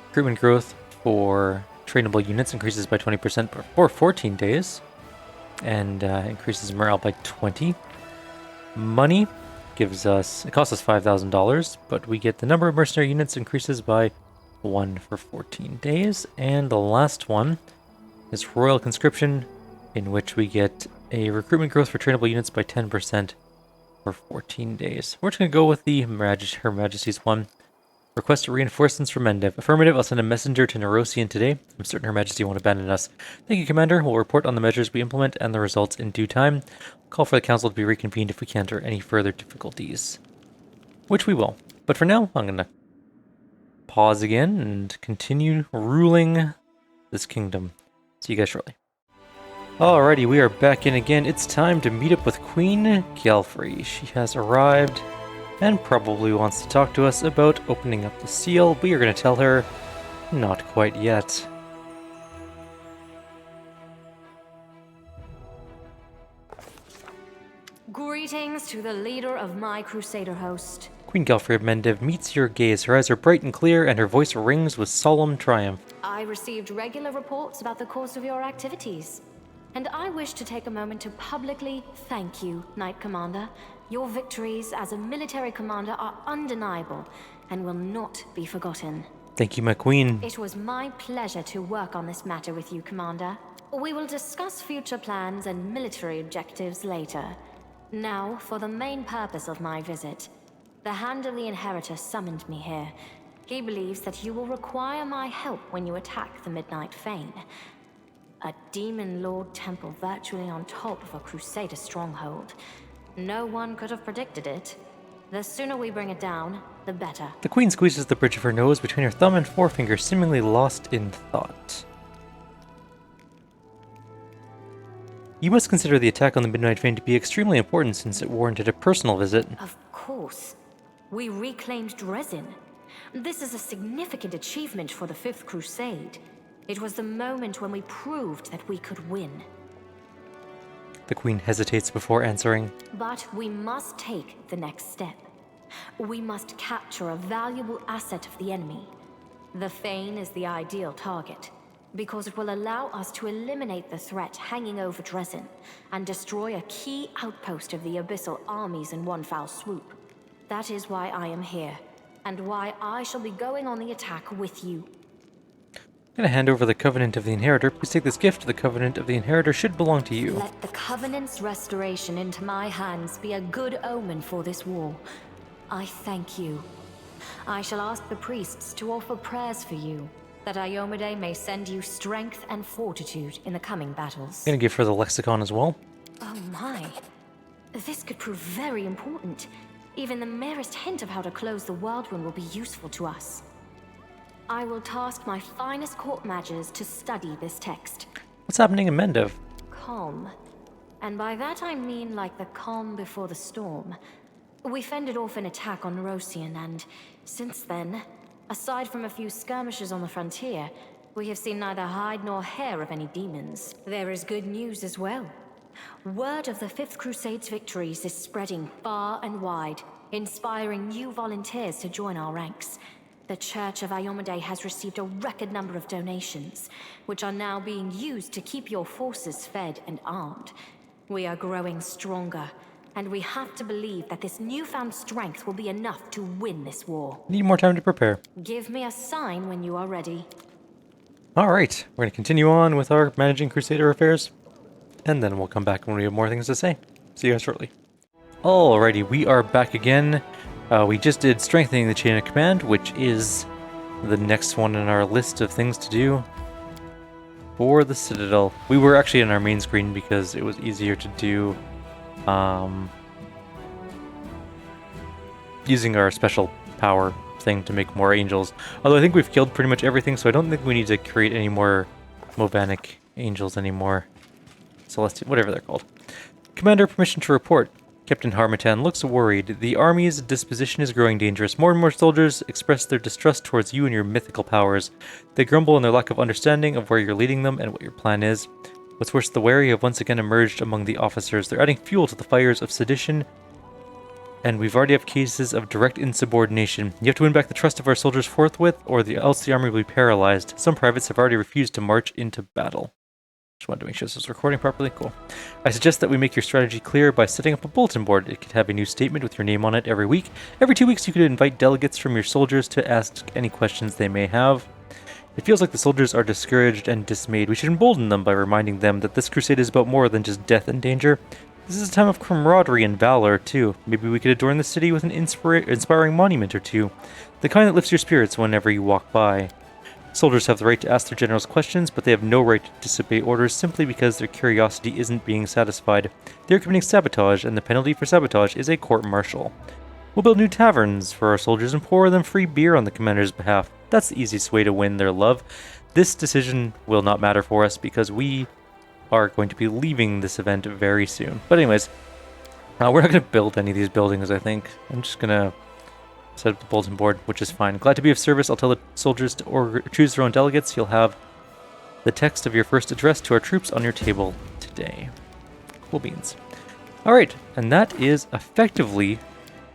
recruitment growth for trainable units, increases by 20% for 14 days. And increases morale by 20. Money gives us... It costs us $5,000, but we get the number of mercenary units increases by 1 for 14 days. And the last one is royal conscription, in which we get a recruitment growth for trainable units by 10% for 14 days. We're just going to go with the Her Majesty's one. Request reinforcements from Mendev. Affirmative, I'll send a messenger to Nerosian today. I'm certain Her Majesty won't abandon us. Thank you, Commander. We'll report on the measures we implement and the results in due time. Call for the Council to be reconvened if we encounter any further difficulties. Which we will. But for now, I'm going to pause again and continue ruling this kingdom. See you guys shortly. Alrighty, we are back in again. It's time to meet up with Queen Galfrey. She has arrived and probably wants to talk to us about opening up the seal. We are going to tell her not quite yet. Greetings to the leader of my Crusader host. Queen Galfrey of Mendev meets your gaze. Her eyes are bright and clear, and her voice rings with solemn triumph. I received regular reports about the course of your activities, and I wish to take a moment to publicly thank you, Knight Commander. Your victories as a military commander are undeniable and will not be forgotten. Thank you, my queen. It was my pleasure to work on this matter with you, Commander. We will discuss future plans and military objectives later. Now, for the main purpose of my visit. The Hand of the Inheritor summoned me here. He believes that you will require my help when you attack the Midnight Fane. A Demon Lord temple virtually on top of a Crusader stronghold. No one could have predicted it. The sooner we bring it down, the better. The queen squeezes the bridge of her nose between her thumb and forefinger, seemingly lost in thought. You must consider the attack on the Midnight Fane to be extremely important since it warranted a personal visit. Of course. We reclaimed Dresden. This is a significant achievement for the Fifth Crusade. It was the moment when we proved that we could win. The queen hesitates before answering. But we must take the next step. We must capture a valuable asset of the enemy. The Fane is the ideal target, because it will allow us to eliminate the threat hanging over Dresden and destroy a key outpost of the Abyssal armies in one foul swoop. That is why I am here, and why I shall be going on the attack with you. I'm gonna hand over the Covenant of the Inheritor. Please take this gift. The Covenant of the Inheritor should belong to you. Let the Covenant's restoration into my hands be a good omen for this war. I thank you. I shall ask the priests to offer prayers for you, that Iomedae may send you strength and fortitude in the coming battles. I'm gonna give her the lexicon as well. Oh my. This could prove very important. Even the merest hint of how to close the world wound will be useful to us. I will task my finest court magers to study this text. What's happening in Mendev? Calm. And by that I mean like the calm before the storm. We fended off an attack on Rosian, and since then, aside from a few skirmishes on the frontier, we have seen neither hide nor hair of any demons. There is good news as well. Word of the Fifth Crusade's victories is spreading far and wide, inspiring new volunteers to join our ranks. The Church of Iomedae has received a record number of donations, which are now being used to keep your forces fed and armed. We are growing stronger, and we have to believe that this newfound strength will be enough to win this war. Need more time to prepare. Give me a sign when you are ready. Alright, we're going to continue on with our managing Crusader affairs, and then we'll come back when we have more things to say. See you guys shortly. Alrighty, we are back again. We just did strengthening the chain of command, which is the next one in our list of things to do for the Citadel. We were actually in our main screen because it was easier to do using our special power thing to make more angels. Although I think we've killed pretty much everything, so I don't think we need to create any more Movanic angels anymore. Celestial, whatever they're called. Commander, permission to report. Captain Harmatan looks worried. The army's disposition is growing dangerous. More and more soldiers express their distrust towards you and your mythical powers. They grumble in their lack of understanding of where you're leading them and what your plan is. What's worse, the wary have once again emerged among the officers. They're adding fuel to the fires of sedition, and we've already have cases of direct insubordination. You have to win back the trust of our soldiers forthwith, or else the army will be paralyzed. Some privates have already refused to march into battle. Just wanted to make sure this was recording properly. Cool. I suggest that we make your strategy clear by setting up a bulletin board. It could have a new statement with your name on it every week. Every 2 weeks you could invite delegates from your soldiers to ask any questions they may have. It feels like the soldiers are discouraged and dismayed. We should embolden them by reminding them that this crusade is about more than just death and danger. This is a time of camaraderie and valor, too. Maybe we could adorn the city with an inspiring monument or two. The kind that lifts your spirits whenever you walk by. Soldiers have the right to ask their generals questions, but they have no right to disobey orders simply because their curiosity isn't being satisfied. They are committing sabotage, and the penalty for sabotage is a court-martial. We'll build new taverns for our soldiers and pour them free beer on the commander's behalf. That's the easiest way to win their love. This decision will not matter for us because we are going to be leaving this event very soon. But anyways, we're not going to build any of these buildings, I think. I'm just going to set up the bulletin board, which is fine. Glad to be of service. I'll tell the soldiers to choose their own delegates. You'll have the text of your first address to our troops on your table today. Cool beans. Alright, and that is effectively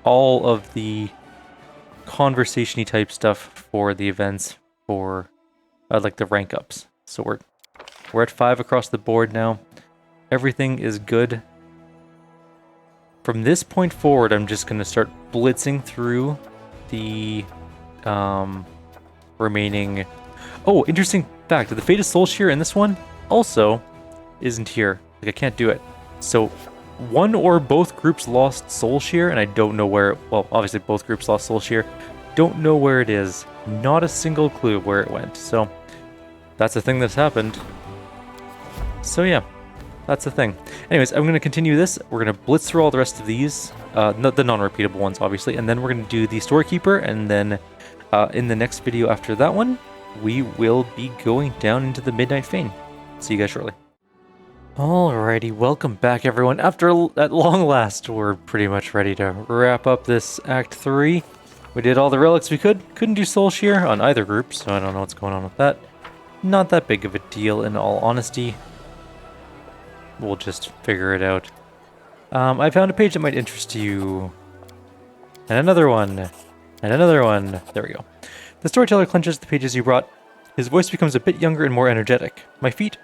all of the conversation-y type stuff for the events for like the rank ups. So we're at 5 across the board now. Everything is good. From this point forward, I'm just going to start blitzing through the remaining... Oh, interesting fact. The Fate of Soulshear in this one also isn't here. Like, I can't do it. So, one or both groups lost Soulshear, and I don't know where... Well, obviously both groups lost Soulshear. Don't know where it is. Not a single clue where it went. So, that's a thing that's happened. So, yeah. That's the thing. Anyways, I'm going to continue this. We're going to blitz through all the rest of these. The non-repeatable ones, obviously. And then we're going to do the Storekeeper. And then in the next video after that one, we will be going down into the Midnight Fane. See you guys shortly. Alrighty, welcome back, everyone. After, at long last, we're pretty much ready to wrap up this Act 3. We did all the relics we could. Couldn't do Soulshear on either group, so I don't know what's going on with that. Not that big of a deal, in all honesty. We'll just figure it out. I found a page that might interest you. And another one. And another one. There we go. The storyteller clenches the pages you brought. His voice becomes a bit younger and more energetic. My feet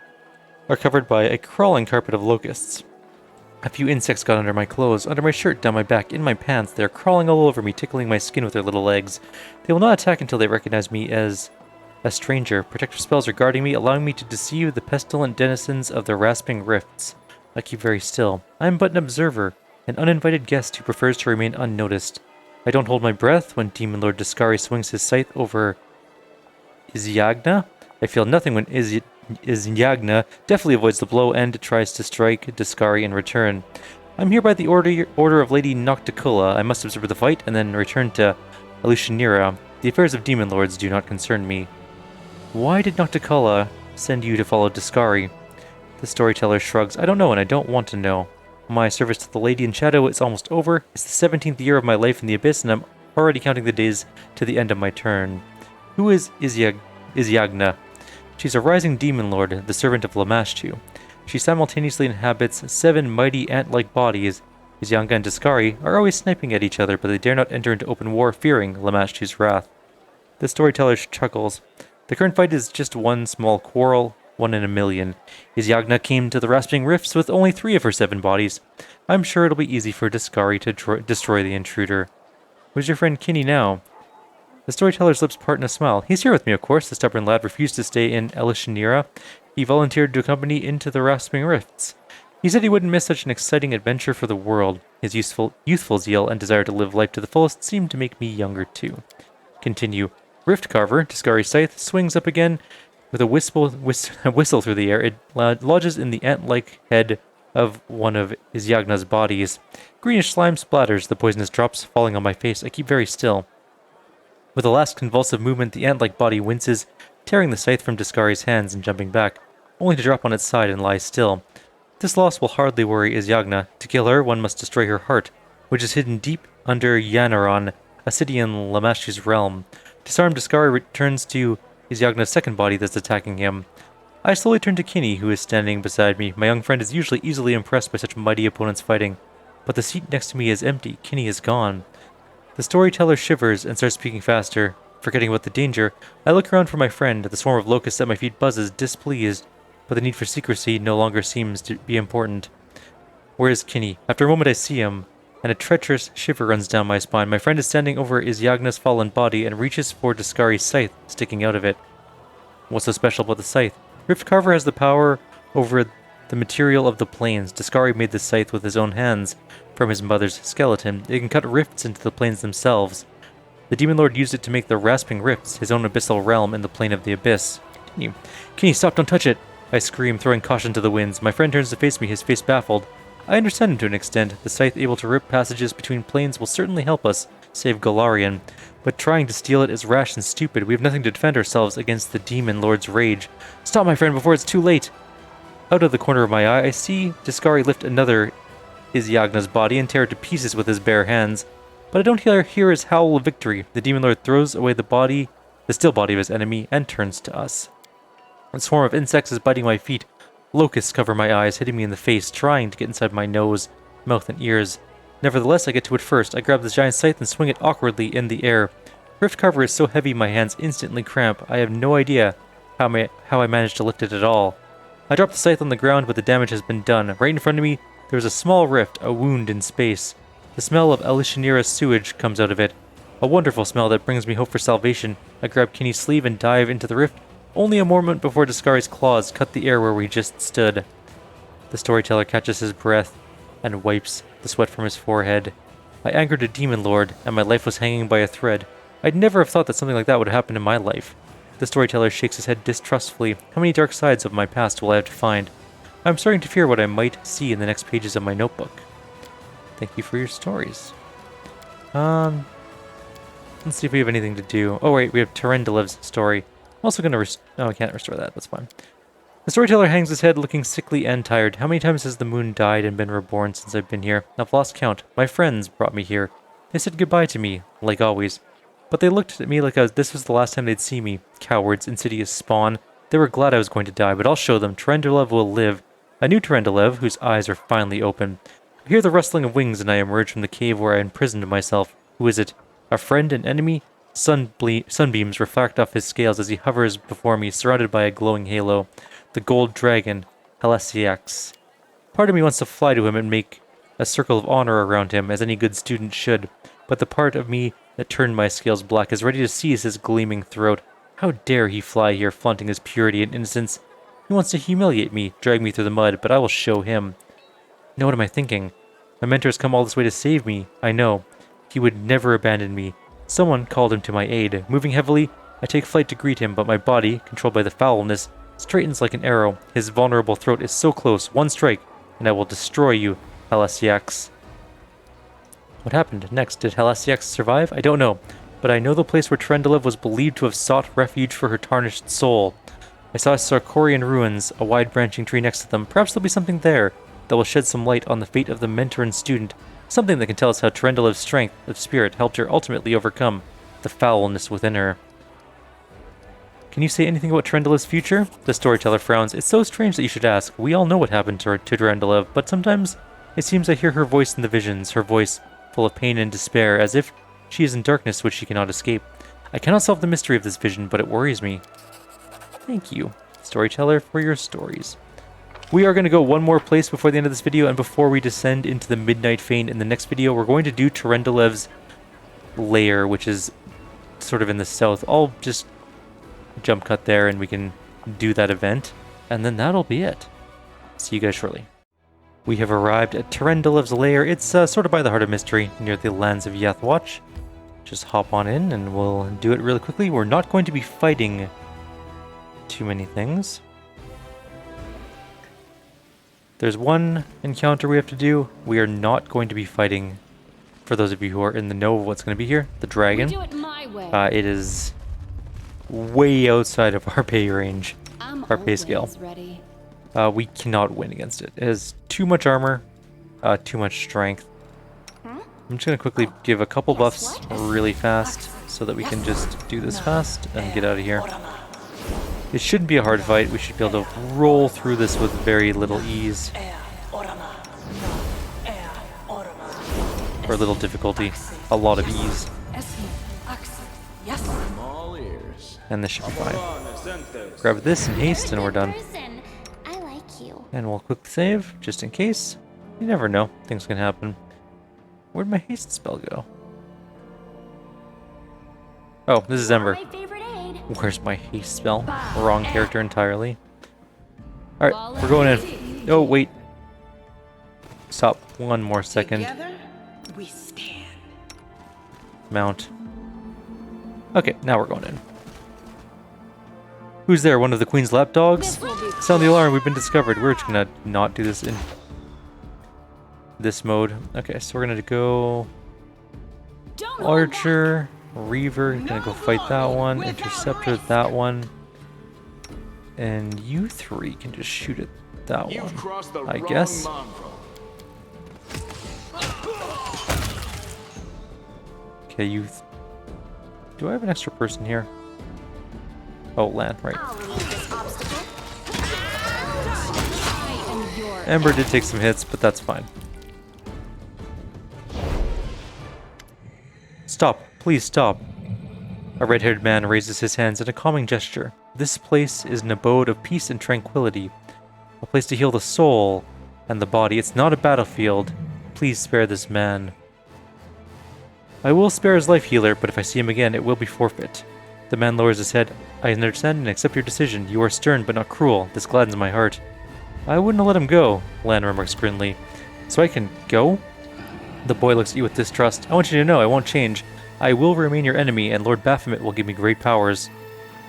are covered by a crawling carpet of locusts. A few insects got under my clothes, under my shirt, down my back, in my pants. They are crawling all over me, tickling my skin with their little legs. They will not attack until they recognize me as a stranger. Protective spells are guarding me, allowing me to deceive the pestilent denizens of the rasping rifts. I keep very still. I am but an observer, an uninvited guest who prefers to remain unnoticed. I don't hold my breath when Demon Lord Discari swings his scythe over Izyagna. I feel nothing when Izyagna deftly avoids the blow and tries to strike Discari in return. I'm here by the order of Lady Nocticula. I must observe the fight and then return to Arushalay. The affairs of demon lords do not concern me. Why did Nocticula send you to follow Discari? The storyteller shrugs. I don't know, and I don't want to know. My service to the Lady in Shadow is almost over. It's the 17th year of my life in the Abyss, and I'm already counting the days to the end of my turn. Who is Izyagna? She's a rising demon lord, the servant of Lamashtu. She simultaneously inhabits 7 mighty ant-like bodies. Izyagna and Discari are always sniping at each other, but they dare not enter into open war, fearing Lamashtu's wrath. The storyteller chuckles. The current fight is just one small quarrel, 1 in a million. Izyagna came to the Rasping Rifts with only 3 of her 7 bodies. I'm sure it'll be easy for Discari to destroy the intruder. Where's your friend Kinney now? The storyteller's lips part in a smile. He's here with me, of course. The stubborn lad refused to stay in Elishanira. He volunteered to accompany into the Rasping Rifts. He said he wouldn't miss such an exciting adventure for the world. His youthful zeal and desire to live life to the fullest seemed to make me younger too. Continue. Rift Carver, Discari's scythe, swings up again with a whistle through the air. It lodges in the ant-like head of one of Izyagna's bodies. Greenish slime splatters, the poisonous drops falling on my face. I keep very still. With a last convulsive movement, the ant-like body winces, tearing the scythe from Discari's hands and jumping back, only to drop on its side and lie still. This loss will hardly worry Izyagna. To kill her, one must destroy her heart, which is hidden deep under Yanaron, a city in Lamashtu's realm. Disarmed, Discari returns to Izyagna's second body that's attacking him. I slowly turn to Kinney, who is standing beside me. My young friend is usually easily impressed by such mighty opponents fighting, but the seat next to me is empty. Kinney is gone. The storyteller shivers and starts speaking faster. Forgetting about the danger, I look around for my friend. The swarm of locusts at my feet buzzes, displeased, but the need for secrecy no longer seems to be important. Where is Kinney? After a moment I see him, and a treacherous shiver runs down my spine. My friend is standing over Izyagna's fallen body and reaches for Discari's scythe sticking out of it. What's so special about the scythe? Rift Carver has the power over the material of the plains. Discari made the scythe with his own hands from his mother's skeleton. It can cut rifts into the plains themselves. The Demon Lord used it to make the Rasping Rifts, his own abyssal realm in the Plain of the Abyss. Continue. Kinney, stop, don't touch it! I scream, throwing caution to the winds. My friend turns to face me, his face baffled. I understand him to an extent. The scythe able to rip passages between planes will certainly help us save Galarian, but trying to steal it is rash and stupid. We have nothing to defend ourselves against the Demon Lord's rage. Stop, my friend, before it's too late! Out of the corner of my eye, I see Discari lift another Izyagna's body and tear it to pieces with his bare hands. But I don't hear his howl of victory. The Demon Lord throws away the still body of his enemy, and turns to us. A swarm of insects is biting my feet. Locusts cover my eyes, hitting me in the face, trying to get inside my nose, mouth, and ears. Nevertheless, I get to it first. I grab the giant scythe and swing it awkwardly in the air. Rift Carver is so heavy my hands instantly cramp. I have no idea how I managed to lift it at all. I drop the scythe on the ground, but the damage has been done. Right in front of me, there is a small rift, a wound in space. The smell of Elishanira's sewage comes out of it. A wonderful smell that brings me hope for salvation. I grab Kinney's sleeve and dive into the rift, only a moment before Discari's claws cut the air where we just stood. The storyteller catches his breath and wipes the sweat from his forehead. I angered a demon lord, and my life was hanging by a thread. I'd never have thought that something like that would happen in my life. The storyteller shakes his head distrustfully. How many dark sides of my past will I have to find? I'm starting to fear what I might see in the next pages of my notebook. Thank you for your stories. Let's see if we have anything to do. Oh wait, we have Tyrandelev's story. I'm also going to no, I can't restore that. That's fine. The storyteller hangs his head, looking sickly and tired. How many times has the moon died and been reborn since I've been here? I've lost count. My friends brought me here. They said goodbye to me, like always. But they looked at me like this was the last time they'd see me. Cowards, insidious spawn. They were glad I was going to die, but I'll show them. Tirandelev will live. A new Tirandelev, whose eyes are finally open. I hear the rustling of wings and I emerge from the cave where I imprisoned myself. Who is it? A friend, an enemy? Sunbeams reflect off his scales as he hovers before me, surrounded by a glowing halo. The gold dragon, Helasiax. Part of me wants to fly to him and make a circle of honor around him, as any good student should, but the part of me that turned my scales black is ready to seize his gleaming throat. How dare he fly here, flaunting his purity and innocence? He wants to humiliate me, drag me through the mud, but I will show him. Now what am I thinking? My mentor has come all this way to save me, I know. He would never abandon me. Someone called him to my aid. Moving heavily, I take flight to greet him, but my body, controlled by the foulness, straightens like an arrow. His vulnerable throat is so close. One strike, and I will destroy you. Halasiax. What happened next? Did Halasiax survive? I don't know, but I know the place where Tirandelev was believed to have sought refuge for her tarnished soul. I saw Sarkorian ruins, a wide branching tree next to them. Perhaps there'll be something there that will shed some light on the fate of the mentor and student, something that can tell us how Tirandelev's strength of spirit helped her ultimately overcome the foulness within her. Can you say anything about Tirandelev's future? The storyteller frowns. It's so strange that you should ask. We all know what happened to Tirandelev, but sometimes it seems I hear her voice in the visions, her voice full of pain and despair, as if she is in darkness which she cannot escape. I cannot solve the mystery of this vision, but it worries me. Thank you, storyteller, for your stories. We are going to go one more place before the end of this video, and before we descend into the Midnight Fane in the next video, we're going to do Tirandelev's lair, which is sort of in the south. I'll just jump cut there and we can do that event, and then that'll be it. See you guys shortly. We have arrived at Tirandelev's lair. It's sort of by the Heart of Mystery, near the lands of Yathwatch. Just hop on in and we'll do it really quickly. We're not going to be fighting too many things. There's one encounter we have to do. We are not going to be fighting, for those of you who are in the know of what's going to be here, the dragon. We do it my way. It is way outside of our pay range, our pay scale. Ready. We cannot win against it. It has too much armor, too much strength. I'm just going to quickly give a couple buffs really fast so that we can just do this fast and get out of here. It shouldn't be a hard fight. We should be able to roll through this with very little ease. Or little difficulty. A lot of ease. And this should be fine. Grab this in haste and we're done. I like you. And we'll quick save, just in case. You never know. Things can happen. Where'd my haste spell go? Oh, this is Ember. Where's my haste spell? Wrong character entirely. Alright, we're going in. Oh, wait. Stop 1 more second. Together, we stand. Mount. Okay, now we're going in. Who's there? One of the Queen's lapdogs? Sound the alarm, we've been discovered. We're just gonna not do this in this mode. Okay, so we're gonna go Archer, Reaver, gonna go fight that one, Interceptor that one, and you three can just shoot at that one, I guess. Okay, you... Do I have an extra person here? Oh, Lan, right. Ember did take some hits, but that's fine. Stop. Please stop. A red-haired man raises his hands in a calming gesture. This place is an abode of peace and tranquility. A place to heal the soul and the body. It's not a battlefield. Please spare this man. I will spare his life, healer, but if I see him again, it will be forfeit. The man lowers his head. I understand and accept your decision. You are stern, but not cruel. This gladdens my heart. I wouldn't have let him go, Lan remarks grimly. So I can go? The boy looks at you with distrust. I want you to know I won't change. I will remain your enemy, and Lord Baphomet will give me great powers.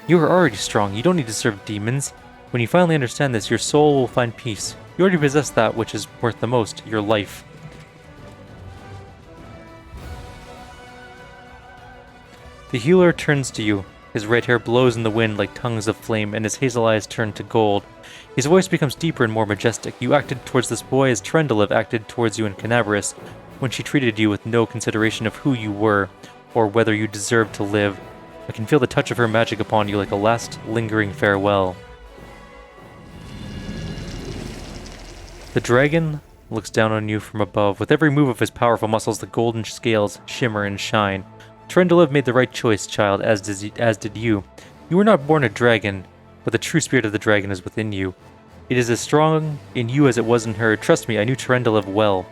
You are already strong. You don't need to serve demons. When you finally understand this, your soul will find peace. You already possess that which is worth the most, your life. The healer turns to you. His red hair blows in the wind like tongues of flame, and his hazel eyes turn to gold. His voice becomes deeper and more majestic. You acted towards this boy as Tirandelev acted towards you in Canaveris, when she treated you with no consideration of who you were, or whether you deserved to live. I can feel the touch of her magic upon you like a last lingering farewell. The dragon looks down on you from above. With every move of his powerful muscles, the golden scales shimmer and shine. Tirandelev made the right choice, child, as did you. You were not born a dragon, but the true spirit of the dragon is within you. It is as strong in you as it was in her. Trust me, I knew Tirandelev well.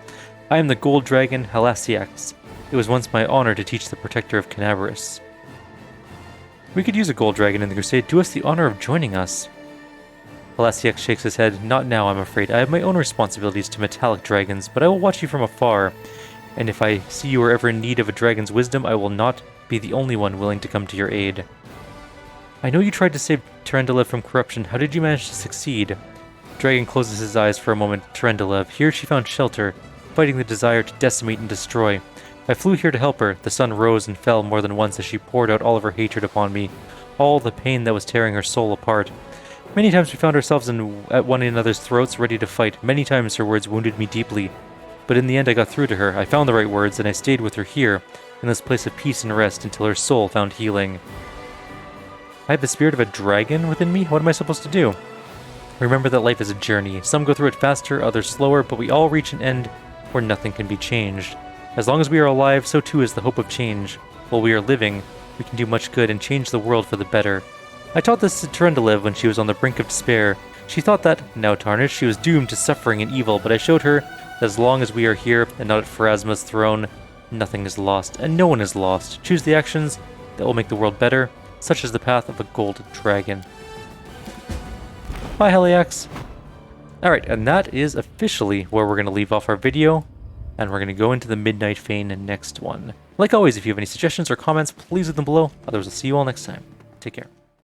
I am the gold dragon, Halasiax. It was once my honor to teach the protector of Canaveris. We could use a gold dragon in the crusade. Do us the honor of joining us. Halasiax shakes his head. Not now, I'm afraid. I have my own responsibilities to metallic dragons, but I will watch you from afar. And if I see you are ever in need of a dragon's wisdom, I will not be the only one willing to come to your aid. I know you tried to save Tirandelev from corruption. How did you manage to succeed? Dragon closes his eyes for a moment. Tirandelev. Here she found shelter. fighting the desire to decimate and destroy. I flew here to help her. The sun rose and fell more than once as she poured out all of her hatred upon me, all the pain that was tearing her soul apart. Many times we found ourselves at one another's throats, ready to fight. Many times her words wounded me deeply. But in the end I got through to her. I found the right words, and I stayed with her here, in this place of peace and rest, until her soul found healing. I have the spirit of a dragon within me? What am I supposed to do? Remember that life is a journey. Some go through it faster, others slower, but we all reach an end where nothing can be changed. As long as we are alive, so too is the hope of change. While we are living, we can do much good and change the world for the better. I taught this to Tirandelev when she was on the brink of despair. She thought that, now tarnished, she was doomed to suffering and evil, but I showed her that as long as we are here and not at Pharasma's throne, nothing is lost, and no one is lost. Choose the actions that will make the world better, such as the path of a gold dragon. Bye, Heliax. Alright, and that is officially where we're going to leave off our video, and we're going to go into the Midnight Fane next one. Like always, if you have any suggestions or comments, please leave them below. Otherwise, I'll see you all next time. Take care.